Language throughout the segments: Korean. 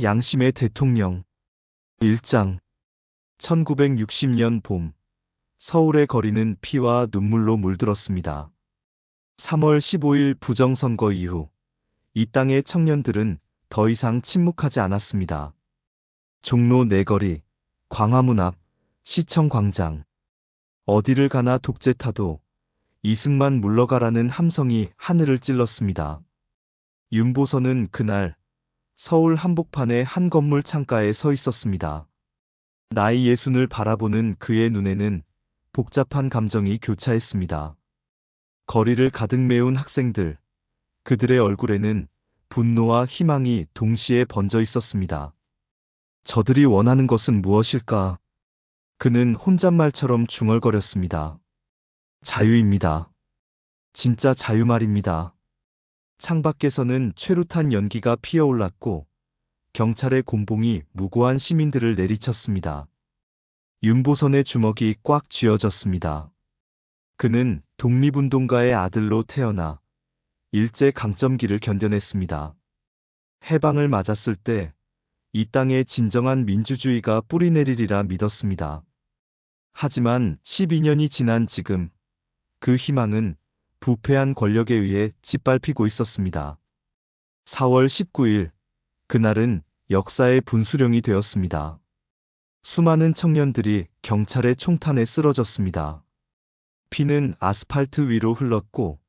양심의 대통령 1장 1960년 봄 서울의 거리는 피와 눈물로 물들었습니다. 3월 15일 부정선거 이후 이 땅의 청년들은 더 이상 침묵하지 않았습니다. 종로 내거리, 광화문 앞, 시청 광장, 어디를 가나 독재 타도 이승만 물러가라는 함성이 하늘을 찔렀습니다. 윤보선은 그날 서울 한복판의 한 건물 창가에 서 있었습니다. 나이 예순을 바라보는 그의 눈에는 복잡한 감정이 교차했습니다. 거리를 가득 메운 학생들, 그들의 얼굴에는 분노와 희망이 동시에 번져 있었습니다. 저들이 원하는 것은 무엇일까? 그는 혼잣말처럼 중얼거렸습니다. 자유입니다. 진짜 자유 말입니다. 창밖에서는 최루탄 연기가 피어올랐고 경찰의 곤봉이 무고한 시민들을 내리쳤습니다. 윤보선의 주먹이 꽉 쥐어졌습니다. 그는 독립운동가의 아들로 태어나 일제강점기를 견뎌냈습니다. 해방을 맞았을 때 이 땅에 진정한 민주주의가 뿌리내리리라 믿었습니다. 하지만 12년이 지난 지금 그 희망은 부패한 권력에 의해 짓밟히고 있었습니다. 4월 19일 그날은 역사의 분수령이 되었습니다. 수많은 청년들이 경찰의 총탄에 쓰러졌습니다. 피는 아스팔트 위로 흘렀고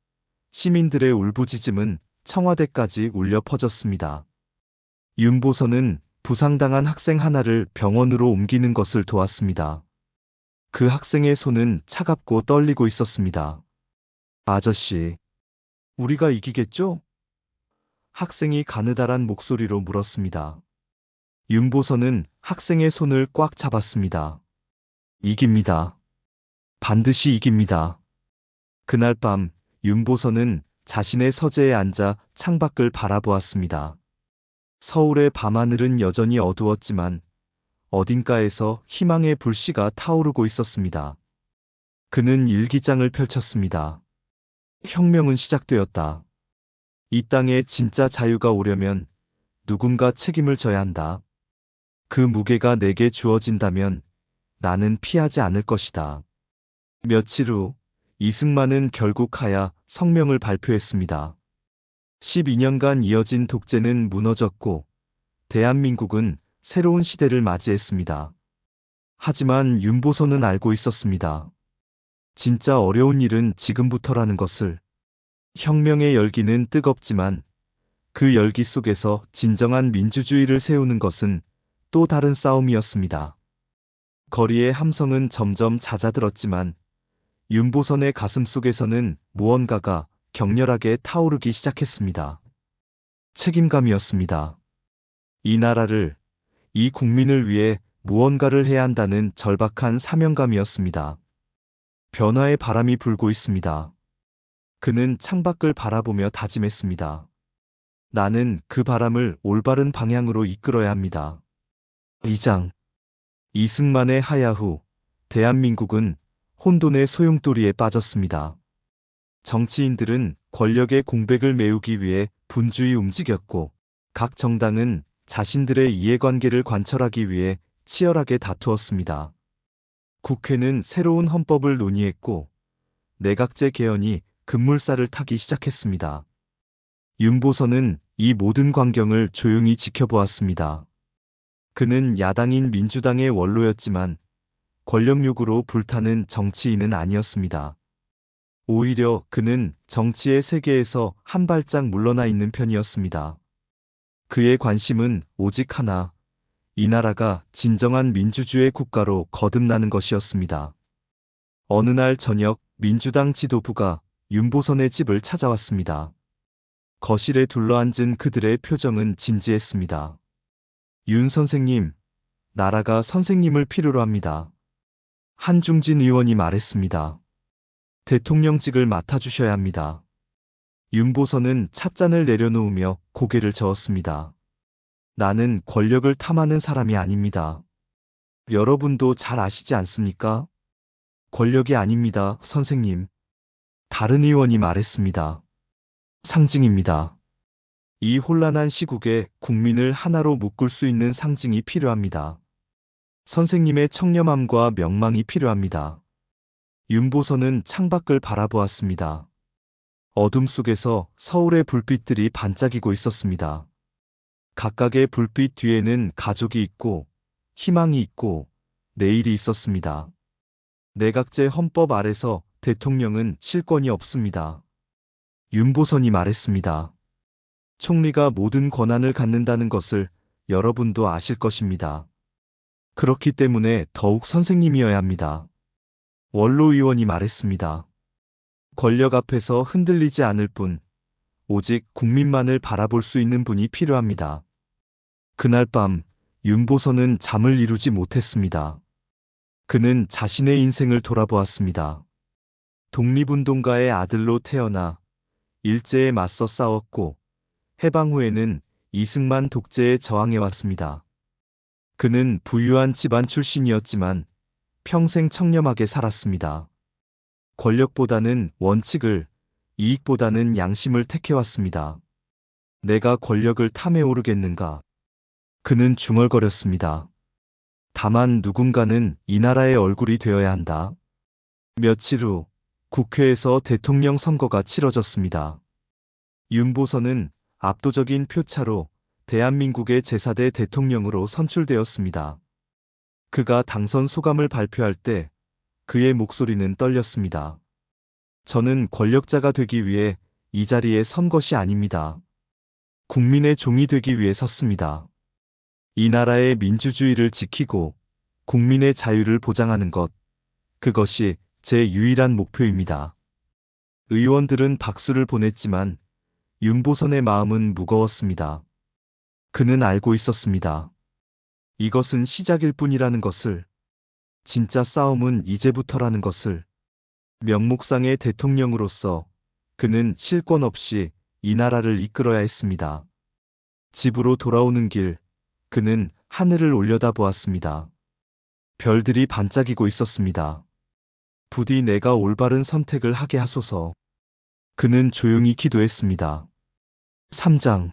시민들의 울부짖음은 청와대까지 울려 퍼졌습니다. 윤보선은 부상당한 학생 하나를 병원으로 옮기는 것을 도왔습니다. 그 학생의 손은 차갑고 떨리고 있었습니다. 아저씨, 우리가 이기겠죠? 학생이 가느다란 목소리로 물었습니다. 윤보선은 학생의 손을 꽉 잡았습니다. 이깁니다. 반드시 이깁니다. 그날 밤 윤보선은 자신의 서재에 앉아 창밖을 바라보았습니다. 서울의 밤하늘은 여전히 어두웠지만 어딘가에서 희망의 불씨가 타오르고 있었습니다. 그는 일기장을 펼쳤습니다. 혁명은 시작되었다. 이 땅에 진짜 자유가 오려면 누군가 책임을 져야 한다. 그 무게가 내게 주어진다면 나는 피하지 않을 것이다. 며칠 후 이승만은 결국 하야 성명을 발표했습니다. 12년간 이어진 독재는 무너졌고 대한민국은 새로운 시대를 맞이했습니다. 하지만 윤보선은 알고 있었습니다. 진짜 어려운 일은 지금부터라는 것을. 혁명의 열기는 뜨겁지만 그 열기 속에서 진정한 민주주의를 세우는 것은 또 다른 싸움이었습니다. 거리의 함성은 점점 잦아들었지만 윤보선의 가슴 속에서는 무언가가 격렬하게 타오르기 시작했습니다. 책임감이었습니다. 이 나라를, 이 국민을 위해 무언가를 해야 한다는 절박한 사명감이었습니다. 변화의 바람이 불고 있습니다. 그는 창밖을 바라보며 다짐했습니다. 나는 그 바람을 올바른 방향으로 이끌어야 합니다. 2장 이승만의 하야 후 대한민국은 혼돈의 소용돌이에 빠졌습니다. 정치인들은 권력의 공백을 메우기 위해 분주히 움직였고 각 정당은 자신들의 이해관계를 관철하기 위해 치열하게 다투었습니다. 국회는 새로운 헌법을 논의했고 내각제 개헌이 급물살을 타기 시작했습니다. 윤보선은 이 모든 광경을 조용히 지켜보았습니다. 그는 야당인 민주당의 원로였지만 권력욕으로 불타는 정치인은 아니었습니다. 오히려 그는 정치의 세계에서 한 발짝 물러나 있는 편이었습니다. 그의 관심은 오직 하나, 이 나라가 진정한 민주주의 국가로 거듭나는 것이었습니다. 어느 날 저녁 민주당 지도부가 윤보선의 집을 찾아왔습니다. 거실에 둘러앉은 그들의 표정은 진지했습니다. 윤 선생님, 나라가 선생님을 필요로 합니다. 한중진 의원이 말했습니다. 대통령직을 맡아주셔야 합니다. 윤보선은 찻잔을 내려놓으며 고개를 저었습니다. 나는 권력을 탐하는 사람이 아닙니다. 여러분도 잘 아시지 않습니까? 권력이 아닙니다, 선생님. 다른 의원이 말했습니다. 상징입니다. 이 혼란한 시국에 국민을 하나로 묶을 수 있는 상징이 필요합니다. 선생님의 청렴함과 명망이 필요합니다. 윤보선은 창밖을 바라보았습니다. 어둠 속에서 서울의 불빛들이 반짝이고 있었습니다. 각각의 불빛 뒤에는 가족이 있고 희망이 있고 내일이 있었습니다. 내각제 헌법 아래서 대통령은 실권이 없습니다. 윤보선이 말했습니다. 총리가 모든 권한을 갖는다는 것을 여러분도 아실 것입니다. 그렇기 때문에 더욱 선생님이어야 합니다. 원로 의원이 말했습니다. 권력 앞에서 흔들리지 않을 뿐, 오직 국민만을 바라볼 수 있는 분이 필요합니다. 그날 밤 윤보선은 잠을 이루지 못했습니다. 그는 자신의 인생을 돌아보았습니다. 독립운동가의 아들로 태어나 일제에 맞서 싸웠고 해방 후에는 이승만 독재에 저항해왔습니다. 그는 부유한 집안 출신이었지만 평생 청렴하게 살았습니다. 권력보다는 원칙을, 이익보다는 양심을 택해왔습니다. 내가 권력을 탐해 오르겠는가? 그는 중얼거렸습니다. 다만 누군가는 이 나라의 얼굴이 되어야 한다. 며칠 후 국회에서 대통령 선거가 치러졌습니다. 윤보선은 압도적인 표차로 대한민국의 제4대 대통령으로 선출되었습니다. 그가 당선 소감을 발표할 때 그의 목소리는 떨렸습니다. 저는 권력자가 되기 위해 이 자리에 선 것이 아닙니다. 국민의 종이 되기 위해 섰습니다. 이 나라의 민주주의를 지키고 국민의 자유를 보장하는 것, 그것이 제 유일한 목표입니다. 의원들은 박수를 보냈지만 윤보선의 마음은 무거웠습니다. 그는 알고 있었습니다. 이것은 시작일 뿐이라는 것을, 진짜 싸움은 이제부터라는 것을. 명목상의 대통령으로서 그는 실권 없이 이 나라를 이끌어야 했습니다. 집으로 돌아오는 길, 그는 하늘을 올려다보았습니다. 별들이 반짝이고 있었습니다. 부디 내가 올바른 선택을 하게 하소서. 그는 조용히 기도했습니다. 3장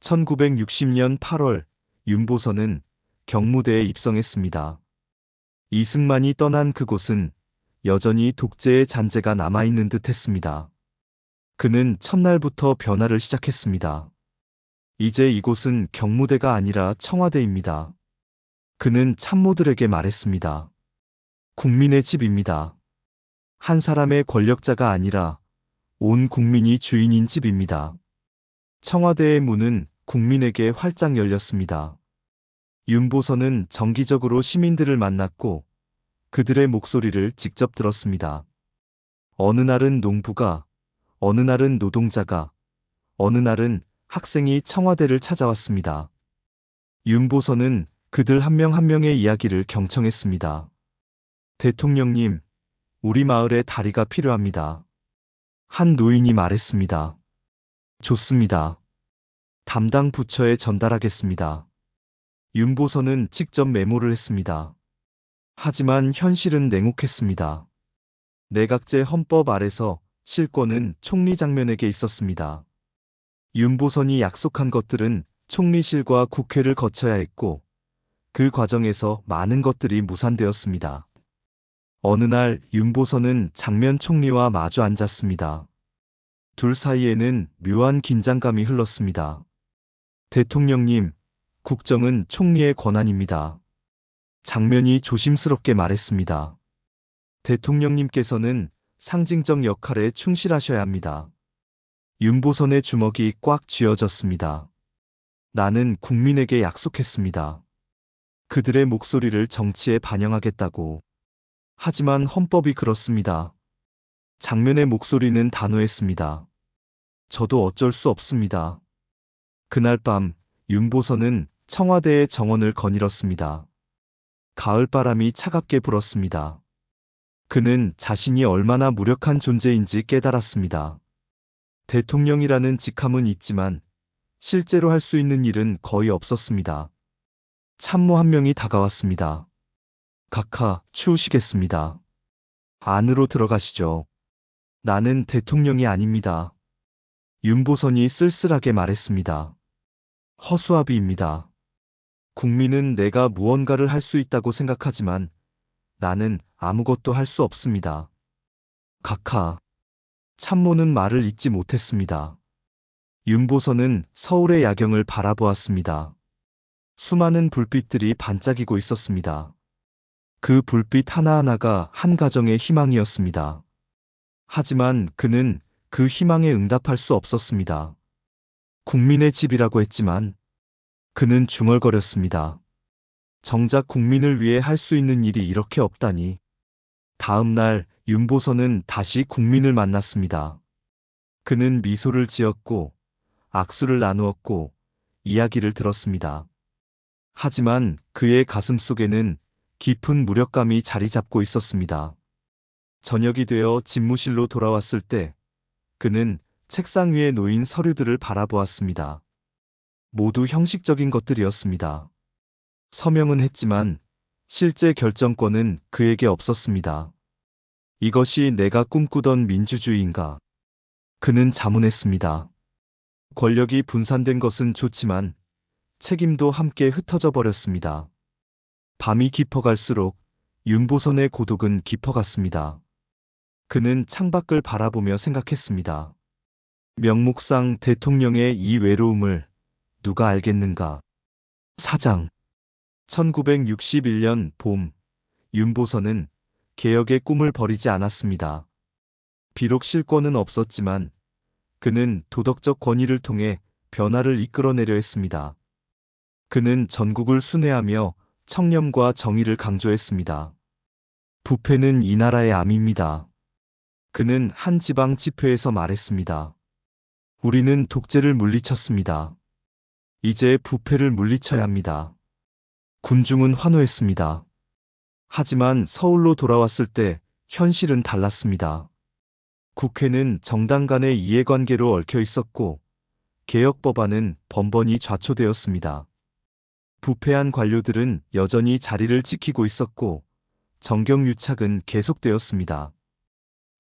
1960년 8월 윤보선은 경무대에 입성했습니다. 이승만이 떠난 그곳은 여전히 독재의 잔재가 남아있는 듯 했습니다. 그는 첫날부터 변화를 시작했습니다. 이제 이곳은 경무대가 아니라 청와대입니다. 그는 참모들에게 말했습니다. 국민의 집입니다. 한 사람의 권력자가 아니라 온 국민이 주인인 집입니다. 청와대의 문은 국민에게 활짝 열렸습니다. 윤보선은 정기적으로 시민들을 만났고 그들의 목소리를 직접 들었습니다. 어느 날은 농부가, 어느 날은 노동자가, 어느 날은 학생이 청와대를 찾아왔습니다. 윤보선은 그들 한 명 한 명의 이야기를 경청했습니다. 대통령님, 우리 마을에 다리가 필요합니다. 한 노인이 말했습니다. 좋습니다. 담당 부처에 전달하겠습니다. 윤보선은 직접 메모를 했습니다. 하지만 현실은 냉혹했습니다. 내각제 헌법 아래서 실권은 총리 장면에게 있었습니다. 윤보선이 약속한 것들은 총리실과 국회를 거쳐야 했고 그 과정에서 많은 것들이 무산되었습니다. 어느 날 윤보선은 장면 총리와 마주 앉았습니다. 둘 사이에는 묘한 긴장감이 흘렀습니다. 대통령님, 국정은 총리의 권한입니다. 장면이 조심스럽게 말했습니다. 대통령님께서는 상징적 역할에 충실하셔야 합니다. 윤보선의 주먹이 꽉 쥐어졌습니다. 나는 국민에게 약속했습니다. 그들의 목소리를 정치에 반영하겠다고. 하지만 헌법이 그렇습니다. 장면의 목소리는 단호했습니다. 저도 어쩔 수 없습니다. 그날 밤 윤보선은 청와대의 정원을 거닐었습니다. 가을바람이 차갑게 불었습니다. 그는 자신이 얼마나 무력한 존재인지 깨달았습니다. 대통령이라는 직함은 있지만 실제로 할 수 있는 일은 거의 없었습니다. 참모 한 명이 다가왔습니다. 각하, 추우시겠습니다. 안으로 들어가시죠. 나는 대통령이 아닙니다. 윤보선이 쓸쓸하게 말했습니다. 허수아비입니다. 국민은 내가 무언가를 할 수 있다고 생각하지만 나는 아무것도 할 수 없습니다. 각하. 참모는 말을 잇지 못했습니다. 윤보선은 서울의 야경을 바라보았습니다. 수많은 불빛들이 반짝이고 있었습니다. 그 불빛 하나하나가 한 가정의 희망이었습니다. 하지만 그는 그 희망에 응답할 수 없었습니다. 국민의 집이라고 했지만 그는 중얼거렸습니다. 정작 국민을 위해 할 수 있는 일이 이렇게 없다니. 다음 날 윤보선은 다시 국민을 만났습니다. 그는 미소를 지었고 악수를 나누었고 이야기를 들었습니다. 하지만 그의 가슴 속에는 깊은 무력감이 자리 잡고 있었습니다. 저녁이 되어 집무실로 돌아왔을 때 그는 책상 위에 놓인 서류들을 바라보았습니다. 모두 형식적인 것들이었습니다. 서명은 했지만 실제 결정권은 그에게 없었습니다. 이것이 내가 꿈꾸던 민주주의인가? 그는 자문했습니다. 권력이 분산된 것은 좋지만 책임도 함께 흩어져 버렸습니다. 밤이 깊어갈수록 윤보선의 고독은 깊어갔습니다. 그는 창밖을 바라보며 생각했습니다. 명목상 대통령의 이 외로움을 누가 알겠는가? 사장. 1961년 봄, 윤보선은 개혁의 꿈을 버리지 않았습니다. 비록 실권은 없었지만 그는 도덕적 권위를 통해 변화를 이끌어내려 했습니다. 그는 전국을 순회하며 청렴과 정의를 강조했습니다. 부패는 이 나라의 암입니다. 그는 한 지방 집회에서 말했습니다. 우리는 독재를 물리쳤습니다. 이제 부패를 물리쳐야 합니다. 군중은 환호했습니다. 하지만 서울로 돌아왔을 때 현실은 달랐습니다. 국회는 정당 간의 이해관계로 얽혀 있었고 개혁 법안은 번번이 좌초되었습니다. 부패한 관료들은 여전히 자리를 지키고 있었고 정경유착은 계속되었습니다.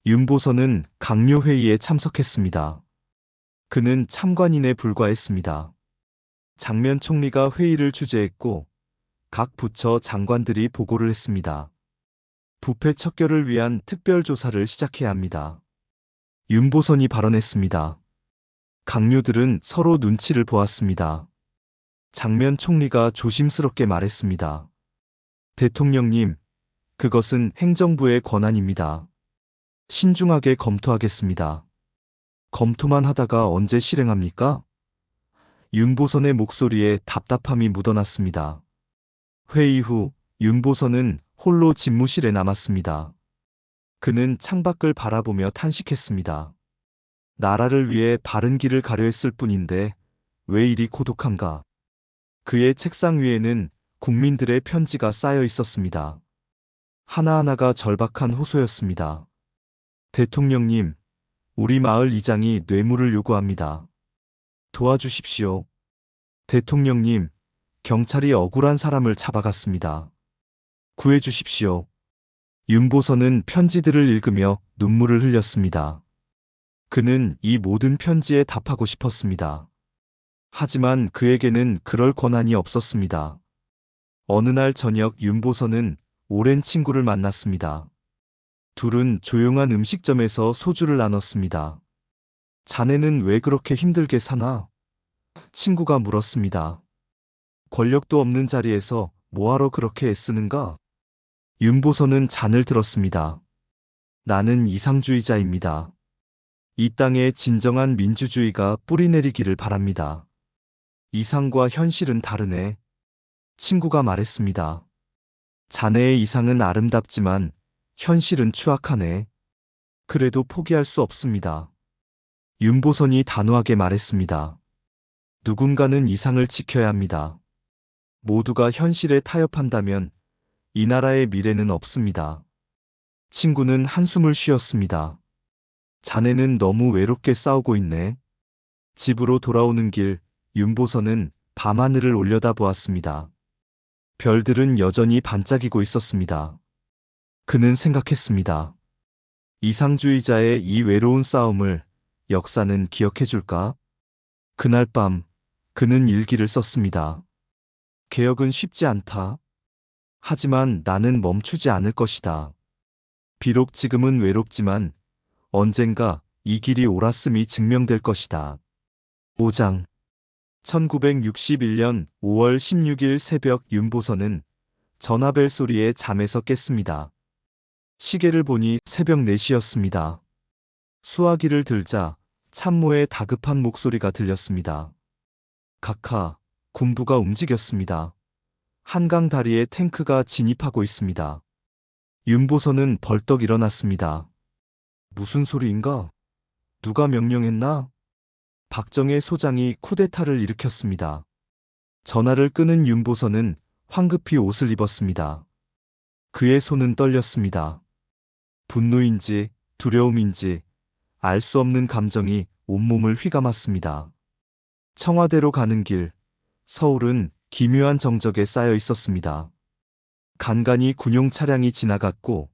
윤보선은 강요회의에 참석했습니다. 그는 참관인에 불과했습니다. 장면 총리가 회의를 주재했고 각 부처 장관들이 보고를 했습니다. 부패 척결을 위한 특별조사를 시작해야 합니다. 윤보선이 발언했습니다. 강요들은 서로 눈치를 보았습니다. 장면 총리가 조심스럽게 말했습니다. 대통령님, 그것은 행정부의 권한입니다. 신중하게 검토하겠습니다. 검토만 하다가 언제 실행합니까? 윤보선의 목소리에 답답함이 묻어났습니다. 회의 후 윤보선은 홀로 집무실에 남았습니다. 그는 창밖을 바라보며 탄식했습니다. 나라를 위해 바른 길을 가려 했을 뿐인데 왜 이리 고독한가? 그의 책상 위에는 국민들의 편지가 쌓여 있었습니다. 하나하나가 절박한 호소였습니다. 대통령님, 우리 마을 이장이 뇌물을 요구합니다. 도와주십시오. 대통령님, 경찰이 억울한 사람을 잡아갔습니다. 구해주십시오. 윤보선은 편지들을 읽으며 눈물을 흘렸습니다. 그는 이 모든 편지에 답하고 싶었습니다. 하지만 그에게는 그럴 권한이 없었습니다. 어느 날 저녁 윤보선은 오랜 친구를 만났습니다. 둘은 조용한 음식점에서 소주를 나눴습니다. 자네는 왜 그렇게 힘들게 사나? 친구가 물었습니다. 권력도 없는 자리에서 뭐하러 그렇게 애쓰는가? 윤보선은 잔을 들었습니다. 나는 이상주의자입니다. 이 땅에 진정한 민주주의가 뿌리내리기를 바랍니다. 이상과 현실은 다르네. 친구가 말했습니다. 자네의 이상은 아름답지만 현실은 추악하네. 그래도 포기할 수 없습니다. 윤보선이 단호하게 말했습니다. 누군가는 이상을 지켜야 합니다. 모두가 현실에 타협한다면 이 나라의 미래는 없습니다. 친구는 한숨을 쉬었습니다. 자네는 너무 외롭게 싸우고 있네. 집으로 돌아오는 길, 윤보선은 밤하늘을 올려다보았습니다. 별들은 여전히 반짝이고 있었습니다. 그는 생각했습니다. 이상주의자의 이 외로운 싸움을 역사는 기억해줄까? 그날 밤, 그는 일기를 썼습니다. 개혁은 쉽지 않다. 하지만 나는 멈추지 않을 것이다. 비록 지금은 외롭지만 언젠가 이 길이 옳았음이 증명될 것이다. 5장 1961년 5월 16일 새벽 윤보선은 전화벨 소리에 잠에서 깼습니다. 시계를 보니 새벽 4시였습니다. 수화기를 들자 참모의 다급한 목소리가 들렸습니다. 각하, 군부가 움직였습니다. 한강 다리에 탱크가 진입하고 있습니다. 윤보선은 벌떡 일어났습니다. 무슨 소리인가? 누가 명령했나? 박정혜 소장이 쿠데타를 일으켰습니다. 전화를 끊은 윤보선은 황급히 옷을 입었습니다. 그의 손은 떨렸습니다. 분노인지 두려움인지 알 수 없는 감정이 온몸을 휘감았습니다. 청와대로 가는 길, 서울은 기묘한 정적에 쌓여 있었습니다. 간간히 군용 차량이 지나갔고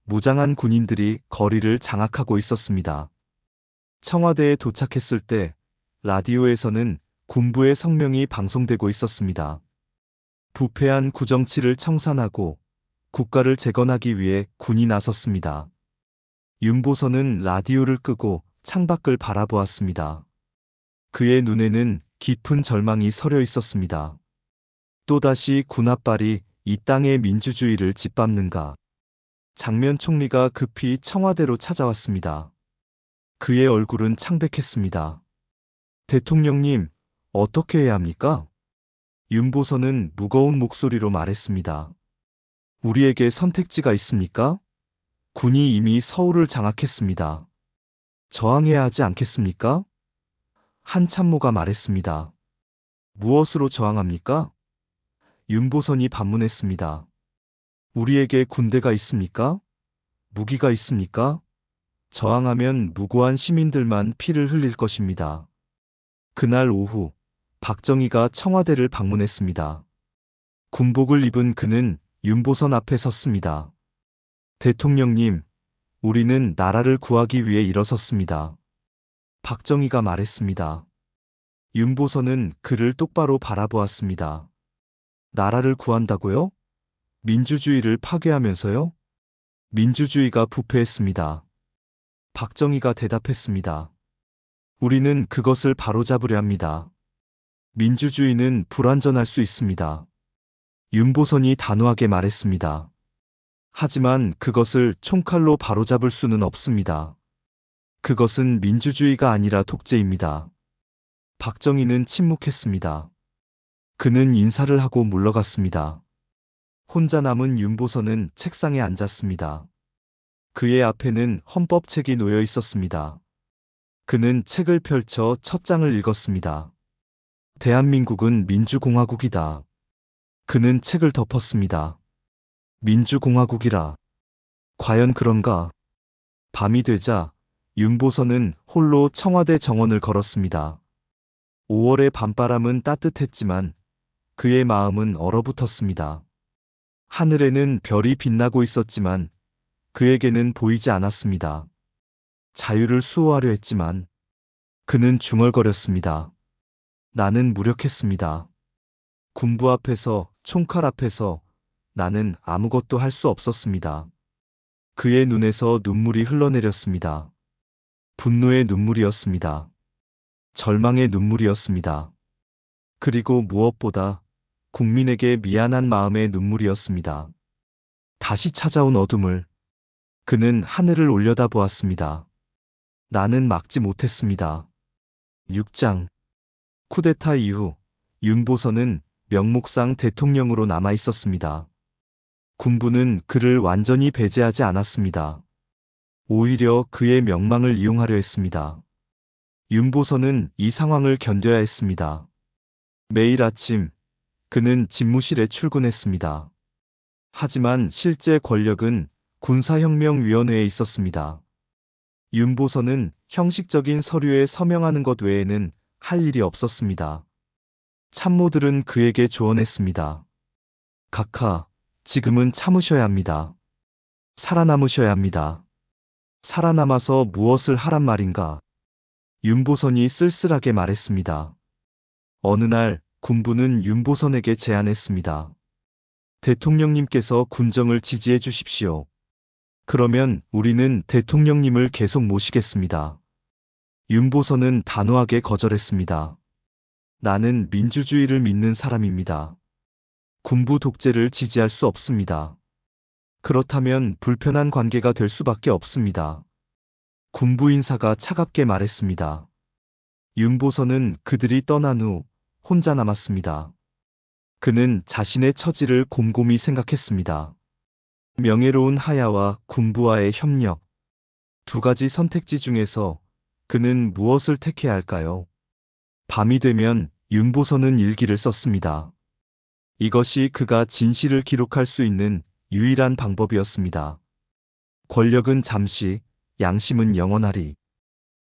무장한 군인들이 거리를 장악하고 있었습니다. 청와대에 도착했을 때 라디오에서는 군부의 성명이 방송되고 있었습니다. 부패한 구정치를 청산하고 국가를 재건하기 위해 군이 나섰습니다. 윤보선은 라디오를 끄고 창밖을 바라보았습니다. 그의 눈에는 깊은 절망이 서려 있었습니다. 또다시 군합발이 이 땅의 민주주의를 짓밟는가? 장면 총리가 급히 청와대로 찾아왔습니다. 그의 얼굴은 창백했습니다. 대통령님, 어떻게 해야 합니까? 윤보선은 무거운 목소리로 말했습니다. 우리에게 선택지가 있습니까? 군이 이미 서울을 장악했습니다. 저항해야 하지 않겠습니까? 한 참모가 말했습니다. 무엇으로 저항합니까? 윤보선이 반문했습니다. 우리에게 군대가 있습니까? 무기가 있습니까? 저항하면 무고한 시민들만 피를 흘릴 것입니다. 그날 오후, 박정희가 청와대를 방문했습니다. 군복을 입은 그는 윤보선 앞에 섰습니다. 대통령님, 우리는 나라를 구하기 위해 일어섰습니다. 박정희가 말했습니다. 윤보선은 그를 똑바로 바라보았습니다. 나라를 구한다고요? 민주주의를 파괴하면서요? 민주주의가 부패했습니다. 박정희가 대답했습니다. 우리는 그것을 바로잡으려 합니다. 민주주의는 불완전할 수 있습니다. 윤보선이 단호하게 말했습니다. 하지만 그것을 총칼로 바로잡을 수는 없습니다. 그것은 민주주의가 아니라 독재입니다. 박정희는 침묵했습니다. 그는 인사를 하고 물러갔습니다. 혼자 남은 윤보선은 책상에 앉았습니다. 그의 앞에는 헌법책이 놓여 있었습니다. 그는 책을 펼쳐 첫 장을 읽었습니다. 대한민국은 민주공화국이다. 그는 책을 덮었습니다. 민주공화국이라. 과연 그런가? 밤이 되자 윤보선은 홀로 청와대 정원을 걸었습니다. 5월의 밤바람은 따뜻했지만 그의 마음은 얼어붙었습니다. 하늘에는 별이 빛나고 있었지만 그에게는 보이지 않았습니다. 자유를 수호하려 했지만 그는 중얼거렸습니다. 나는 무력했습니다. 군부 앞에서, 총칼 앞에서 나는 아무것도 할 수 없었습니다. 그의 눈에서 눈물이 흘러내렸습니다. 분노의 눈물이었습니다. 절망의 눈물이었습니다. 그리고 무엇보다 국민에게 미안한 마음의 눈물이었습니다. 다시 찾아온 어둠을 그는 하늘을 올려다보았습니다. 나는 막지 못했습니다. 6장 쿠데타 이후 윤보선은 명목상 대통령으로 남아 있었습니다. 군부는 그를 완전히 배제하지 않았습니다. 오히려 그의 명망을 이용하려 했습니다. 윤보선은 이 상황을 견뎌야 했습니다. 매일 아침 그는 집무실에 출근했습니다. 하지만 실제 권력은 군사혁명위원회에 있었습니다. 윤보선은 형식적인 서류에 서명하는 것 외에는 할 일이 없었습니다. 참모들은 그에게 조언했습니다. 각하, 지금은 참으셔야 합니다. 살아남으셔야 합니다. 살아남아서 무엇을 하란 말인가? 윤보선이 쓸쓸하게 말했습니다. 어느 날 군부는 윤보선에게 제안했습니다. 대통령님께서 군정을 지지해 주십시오. 그러면 우리는 대통령님을 계속 모시겠습니다. 윤보선은 단호하게 거절했습니다. 나는 민주주의를 믿는 사람입니다. 군부 독재를 지지할 수 없습니다. 그렇다면 불편한 관계가 될 수밖에 없습니다. 군부 인사가 차갑게 말했습니다. 윤보선은 그들이 떠난 후 혼자 남았습니다. 그는 자신의 처지를 곰곰이 생각했습니다. 명예로운 하야와 군부와의 협력. 두 가지 선택지 중에서 그는 무엇을 택해야 할까요? 밤이 되면 윤보선은 일기를 썼습니다. 이것이 그가 진실을 기록할 수 있는 유일한 방법이었습니다. 권력은 잠시, 양심은 영원하리.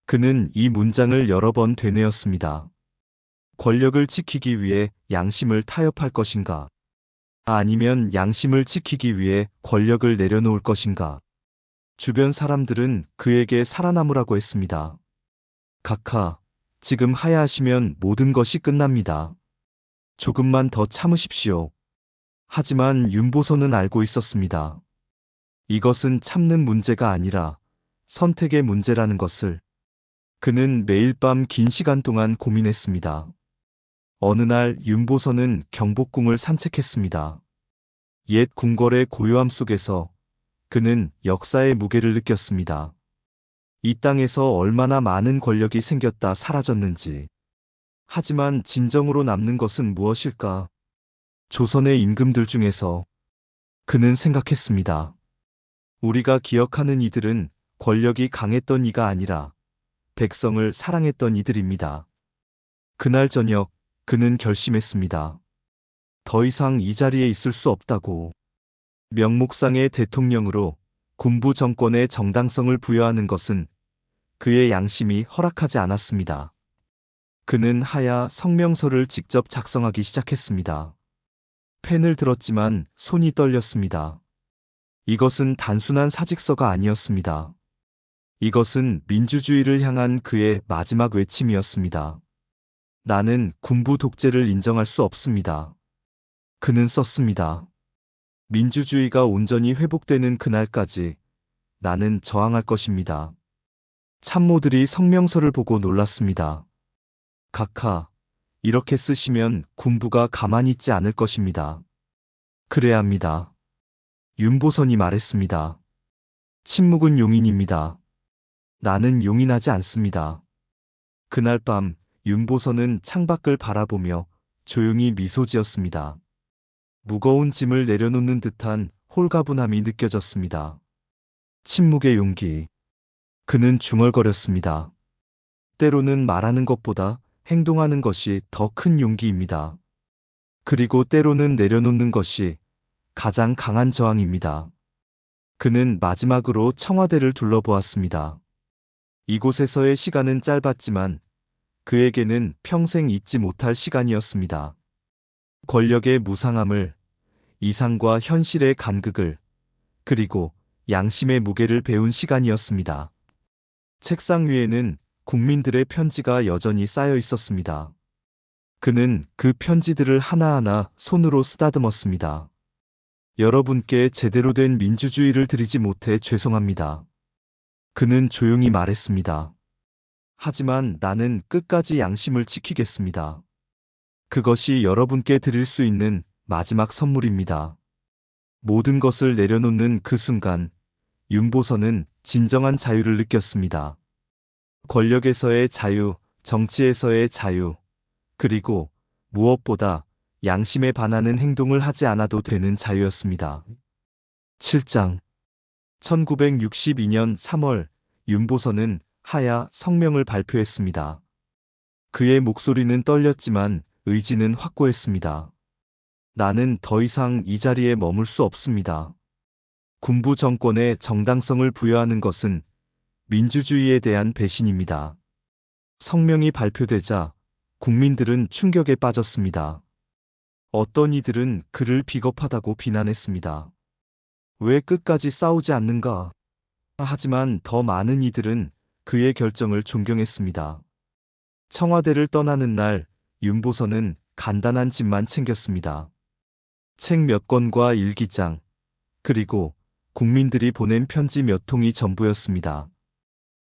그는 이 문장을 여러 번 되뇌었습니다. 권력을 지키기 위해 양심을 타협할 것인가? 아니면 양심을 지키기 위해 권력을 내려놓을 것인가? 주변 사람들은 그에게 살아남으라고 했습니다. 각하, 지금 하야하시면 모든 것이 끝납니다. 조금만 더 참으십시오. 하지만 윤보선은 알고 있었습니다. 이것은 참는 문제가 아니라 선택의 문제라는 것을. 그는 매일 밤 긴 시간 동안 고민했습니다. 어느 날 윤보선은 경복궁을 산책했습니다. 옛 궁궐의 고요함 속에서 그는 역사의 무게를 느꼈습니다. 이 땅에서 얼마나 많은 권력이 생겼다 사라졌는지. 하지만 진정으로 남는 것은 무엇일까? 조선의 임금들 중에서 그는 생각했습니다. 우리가 기억하는 이들은 권력이 강했던 이가 아니라 백성을 사랑했던 이들입니다. 그날 저녁 그는 결심했습니다. 더 이상 이 자리에 있을 수 없다고. 명목상의 대통령으로 군부 정권의 정당성을 부여하는 것은 그의 양심이 허락하지 않았습니다. 그는 하야 성명서를 직접 작성하기 시작했습니다. 펜을 들었지만 손이 떨렸습니다. 이것은 단순한 사직서가 아니었습니다. 이것은 민주주의를 향한 그의 마지막 외침이었습니다. 나는 군부 독재를 인정할 수 없습니다. 그는 썼습니다. 민주주의가 온전히 회복되는 그날까지 나는 저항할 것입니다. 참모들이 성명서를 보고 놀랐습니다. 각하, 이렇게 쓰시면 군부가 가만히 있지 않을 것입니다. 그래야 합니다. 윤보선이 말했습니다. 침묵은 용인입니다. 나는 용인하지 않습니다. 그날 밤 윤보선은 창밖을 바라보며 조용히 미소 지었습니다. 무거운 짐을 내려놓는 듯한 홀가분함이 느껴졌습니다. 침묵의 용기. 그는 중얼거렸습니다. 때로는 말하는 것보다 행동하는 것이 더 큰 용기입니다. 그리고 때로는 내려놓는 것이 가장 강한 저항입니다. 그는 마지막으로 청와대를 둘러보았습니다. 이곳에서의 시간은 짧았지만 그에게는 평생 잊지 못할 시간이었습니다. 권력의 무상함을, 이상과 현실의 간극을, 그리고 양심의 무게를 배운 시간이었습니다. 책상 위에는 국민들의 편지가 여전히 쌓여 있었습니다. 그는 그 편지들을 하나하나 손으로 쓰다듬었습니다. 여러분께 제대로 된 민주주의를 드리지 못해 죄송합니다. 그는 조용히 말했습니다. 하지만 나는 끝까지 양심을 지키겠습니다. 그것이 여러분께 드릴 수 있는 마지막 선물입니다. 모든 것을 내려놓는 그 순간, 윤보선은 진정한 자유를 느꼈습니다. 권력에서의 자유, 정치에서의 자유, 그리고 무엇보다 양심에 반하는 행동을 하지 않아도 되는 자유였습니다. 7장 1962년 3월 윤보선은 하야 성명을 발표했습니다. 그의 목소리는 떨렸지만 의지는 확고했습니다. 나는 더 이상 이 자리에 머물 수 없습니다. 군부 정권에 정당성을 부여하는 것은 민주주의에 대한 배신입니다. 성명이 발표되자 국민들은 충격에 빠졌습니다. 어떤 이들은 그를 비겁하다고 비난했습니다. 왜 끝까지 싸우지 않는가? 하지만 더 많은 이들은 그의 결정을 존경했습니다. 청와대를 떠나는 날 윤보선은 간단한 짐만 챙겼습니다. 책 몇 권과 일기장, 그리고 국민들이 보낸 편지 몇 통이 전부였습니다.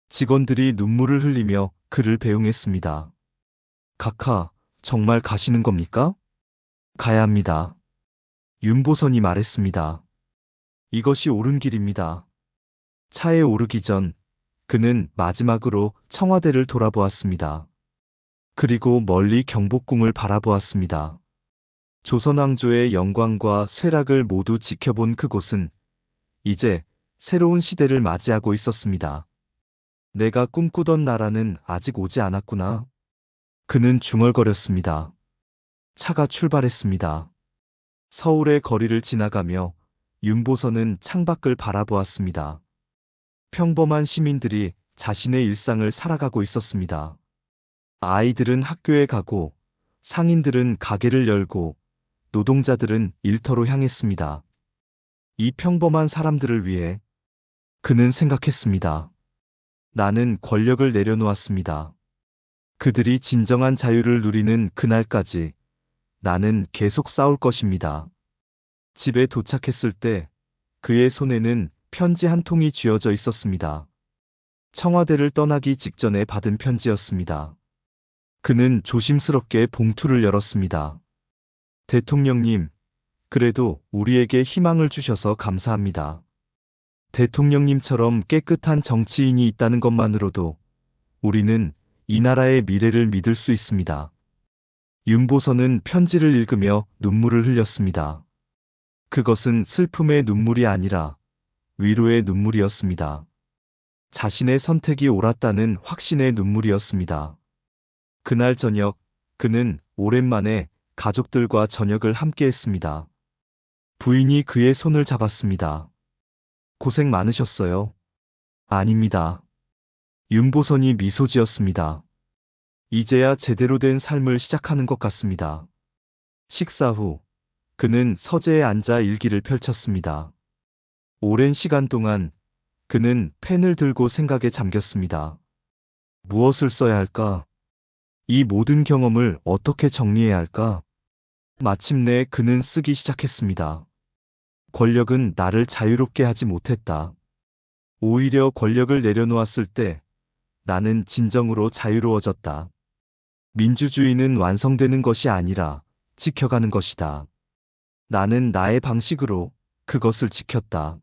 직원들이 눈물을 흘리며 그를 배웅했습니다. 각하, 정말 가시는 겁니까? 가야 합니다. 윤보선이 말했습니다. 이것이 옳은 길입니다. 차에 오르기 전 그는 마지막으로 청와대를 돌아보았습니다. 그리고 멀리 경복궁을 바라보았습니다. 조선왕조의 영광과 쇠락을 모두 지켜본 그곳은 이제 새로운 시대를 맞이하고 있었습니다. 내가 꿈꾸던 나라는 아직 오지 않았구나. 그는 중얼거렸습니다. 차가 출발했습니다. 서울의 거리를 지나가며 윤보선은 창밖을 바라보았습니다. 평범한 시민들이 자신의 일상을 살아가고 있었습니다. 아이들은 학교에 가고, 상인들은 가게를 열고, 노동자들은 일터로 향했습니다. 이 평범한 사람들을 위해 그는 생각했습니다. 나는 권력을 내려놓았습니다. 그들이 진정한 자유를 누리는 그날까지 나는 계속 싸울 것입니다. 집에 도착했을 때 그의 손에는 편지 한 통이 쥐어져 있었습니다. 청와대를 떠나기 직전에 받은 편지였습니다. 그는 조심스럽게 봉투를 열었습니다. 대통령님, 그래도 우리에게 희망을 주셔서 감사합니다. 대통령님처럼 깨끗한 정치인이 있다는 것만으로도 우리는 이 나라의 미래를 믿을 수 있습니다. 윤보선은 편지를 읽으며 눈물을 흘렸습니다. 그것은 슬픔의 눈물이 아니라 위로의 눈물이었습니다. 자신의 선택이 옳았다는 확신의 눈물이었습니다. 그날 저녁, 그는 오랜만에 가족들과 저녁을 함께 했습니다. 부인이 그의 손을 잡았습니다. 고생 많으셨어요. 아닙니다. 윤보선이 미소 지었습니다. 이제야 제대로 된 삶을 시작하는 것 같습니다. 식사 후, 그는 서재에 앉아 일기를 펼쳤습니다. 오랜 시간 동안 그는 펜을 들고 생각에 잠겼습니다. 무엇을 써야 할까? 이 모든 경험을 어떻게 정리해야 할까? 마침내 그는 쓰기 시작했습니다. 권력은 나를 자유롭게 하지 못했다. 오히려 권력을 내려놓았을 때 나는 진정으로 자유로워졌다. 민주주의는 완성되는 것이 아니라 지켜가는 것이다. 나는 나의 방식으로 그것을 지켰다.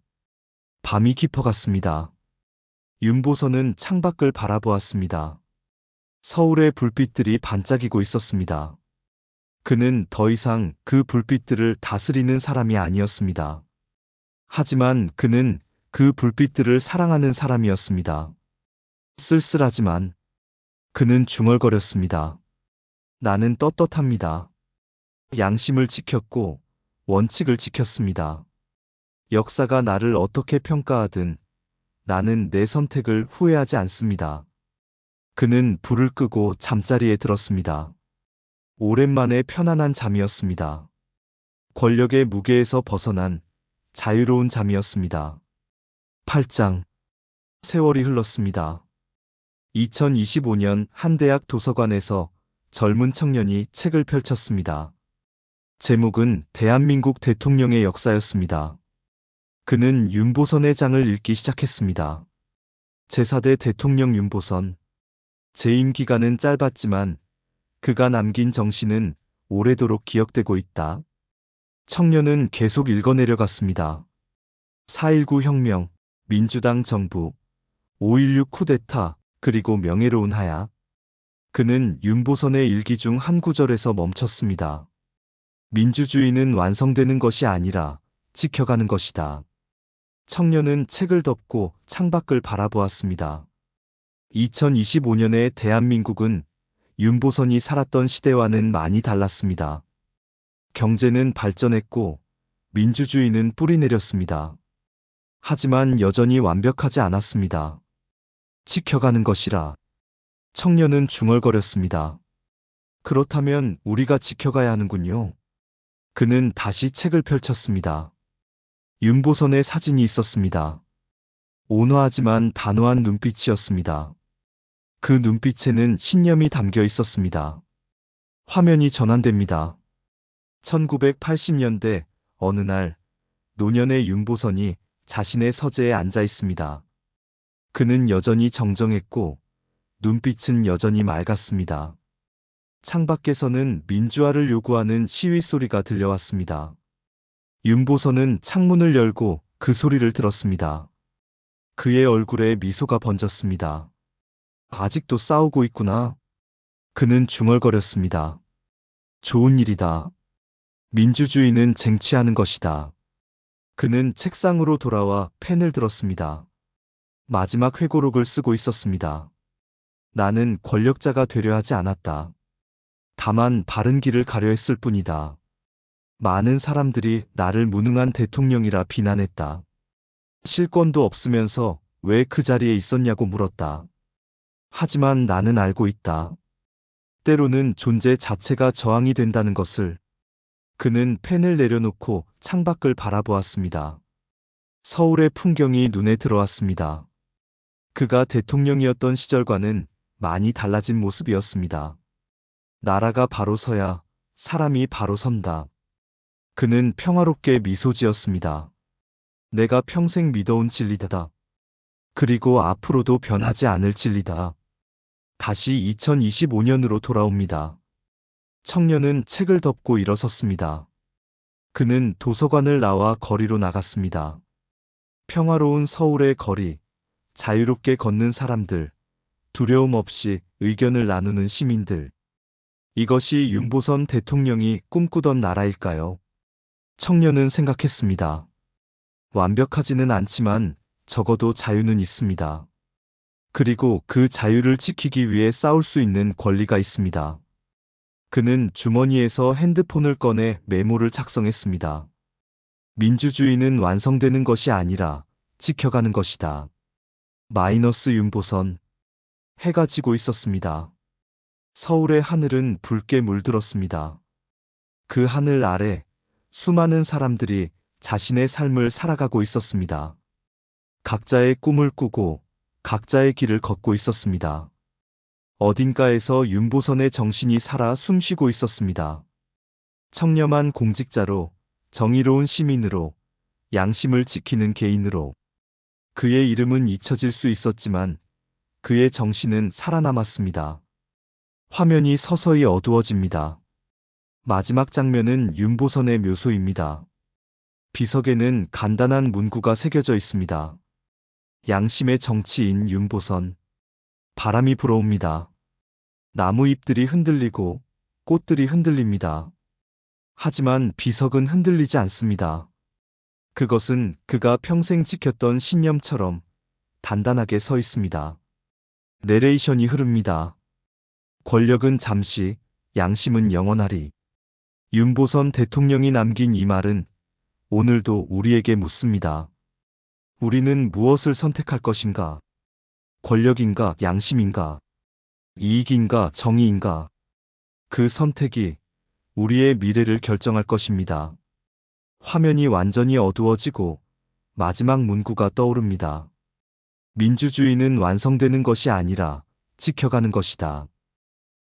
밤이 깊어갔습니다. 윤보선은 창밖을 바라보았습니다. 서울의 불빛들이 반짝이고 있었습니다. 그는 더 이상 그 불빛들을 다스리는 사람이 아니었습니다. 하지만 그는 그 불빛들을 사랑하는 사람이었습니다. 쓸쓸하지만 그는 중얼거렸습니다. 나는 떳떳합니다. 양심을 지켰고 원칙을 지켰습니다. 역사가 나를 어떻게 평가하든 나는 내 선택을 후회하지 않습니다. 그는 불을 끄고 잠자리에 들었습니다. 오랜만에 편안한 잠이었습니다. 권력의 무게에서 벗어난 자유로운 잠이었습니다. 8장. 세월이 흘렀습니다. 2025년 한 대학 도서관에서 젊은 청년이 책을 펼쳤습니다. 제목은 대한민국 대통령의 역사였습니다. 그는 윤보선의 장을 읽기 시작했습니다. 제4대 대통령 윤보선. 재임 기간은 짧았지만 그가 남긴 정신은 오래도록 기억되고 있다. 청년은 계속 읽어내려갔습니다. 4.19 혁명, 민주당 정부, 5.16 쿠데타, 그리고 명예로운 하야. 그는 윤보선의 일기 중 한 구절에서 멈췄습니다. 민주주의는 완성되는 것이 아니라 지켜가는 것이다. 청년은 책을 덮고 창밖을 바라보았습니다. 2025년의 대한민국은 윤보선이 살았던 시대와는 많이 달랐습니다. 경제는 발전했고 민주주의는 뿌리내렸습니다. 하지만 여전히 완벽하지 않았습니다. 지켜가는 것이라. 청년은 중얼거렸습니다. 그렇다면 우리가 지켜가야 하는군요. 그는 다시 책을 펼쳤습니다. 윤보선의 사진이 있었습니다. 온화하지만 단호한 눈빛이었습니다. 그 눈빛에는 신념이 담겨 있었습니다. 화면이 전환됩니다. 1980년대 어느 날 노년의 윤보선이 자신의 서재에 앉아 있습니다. 그는 여전히 정정했고 눈빛은 여전히 맑았습니다. 창밖에서는 민주화를 요구하는 시위 소리가 들려왔습니다. 윤보선은 창문을 열고 그 소리를 들었습니다. 그의 얼굴에 미소가 번졌습니다. 아직도 싸우고 있구나. 그는 중얼거렸습니다. 좋은 일이다. 민주주의는 쟁취하는 것이다. 그는 책상으로 돌아와 펜을 들었습니다. 마지막 회고록을 쓰고 있었습니다. 나는 권력자가 되려 하지 않았다. 다만 바른 길을 가려 했을 뿐이다. 많은 사람들이 나를 무능한 대통령이라 비난했다. 실권도 없으면서 왜 그 자리에 있었냐고 물었다. 하지만 나는 알고 있다. 때로는 존재 자체가 저항이 된다는 것을. 그는 펜을 내려놓고 창밖을 바라보았습니다. 서울의 풍경이 눈에 들어왔습니다. 그가 대통령이었던 시절과는 많이 달라진 모습이었습니다. 나라가 바로 서야 사람이 바로 선다. 그는 평화롭게 미소 지었습니다. 내가 평생 믿어온 진리다. 그리고 앞으로도 변하지 않을 진리다. 다시 2025년으로 돌아옵니다. 청년은 책을 덮고 일어섰습니다. 그는 도서관을 나와 거리로 나갔습니다. 평화로운 서울의 거리, 자유롭게 걷는 사람들, 두려움 없이 의견을 나누는 시민들. 이것이 윤보선 대통령이 꿈꾸던 나라일까요? 청년은 생각했습니다. 완벽하지는 않지만 적어도 자유는 있습니다. 그리고 그 자유를 지키기 위해 싸울 수 있는 권리가 있습니다. 그는 주머니에서 핸드폰을 꺼내 메모를 작성했습니다. 민주주의는 완성되는 것이 아니라 지켜가는 것이다. 마이너스 윤보선. 해가 지고 있었습니다. 서울의 하늘은 붉게 물들었습니다. 그 하늘 아래 수많은 사람들이 자신의 삶을 살아가고 있었습니다. 각자의 꿈을 꾸고 각자의 길을 걷고 있었습니다. 어딘가에서 윤보선의 정신이 살아 숨쉬고 있었습니다. 청렴한 공직자로, 정의로운 시민으로, 양심을 지키는 개인으로. 그의 이름은 잊혀질 수 있었지만 그의 정신은 살아남았습니다. 화면이 서서히 어두워집니다. 마지막 장면은 윤보선의 묘소입니다. 비석에는 간단한 문구가 새겨져 있습니다. 양심의 정치인 윤보선. 바람이 불어옵니다. 나무 잎들이 흔들리고 꽃들이 흔들립니다. 하지만 비석은 흔들리지 않습니다. 그것은 그가 평생 지켰던 신념처럼 단단하게 서 있습니다. 내레이션이 흐릅니다. 권력은 잠시, 양심은 영원하리. 윤보선 대통령이 남긴 이 말은 오늘도 우리에게 묻습니다. 우리는 무엇을 선택할 것인가? 권력인가, 양심인가? 이익인가, 정의인가? 그 선택이 우리의 미래를 결정할 것입니다. 화면이 완전히 어두워지고 마지막 문구가 떠오릅니다. 민주주의는 완성되는 것이 아니라 지켜가는 것이다.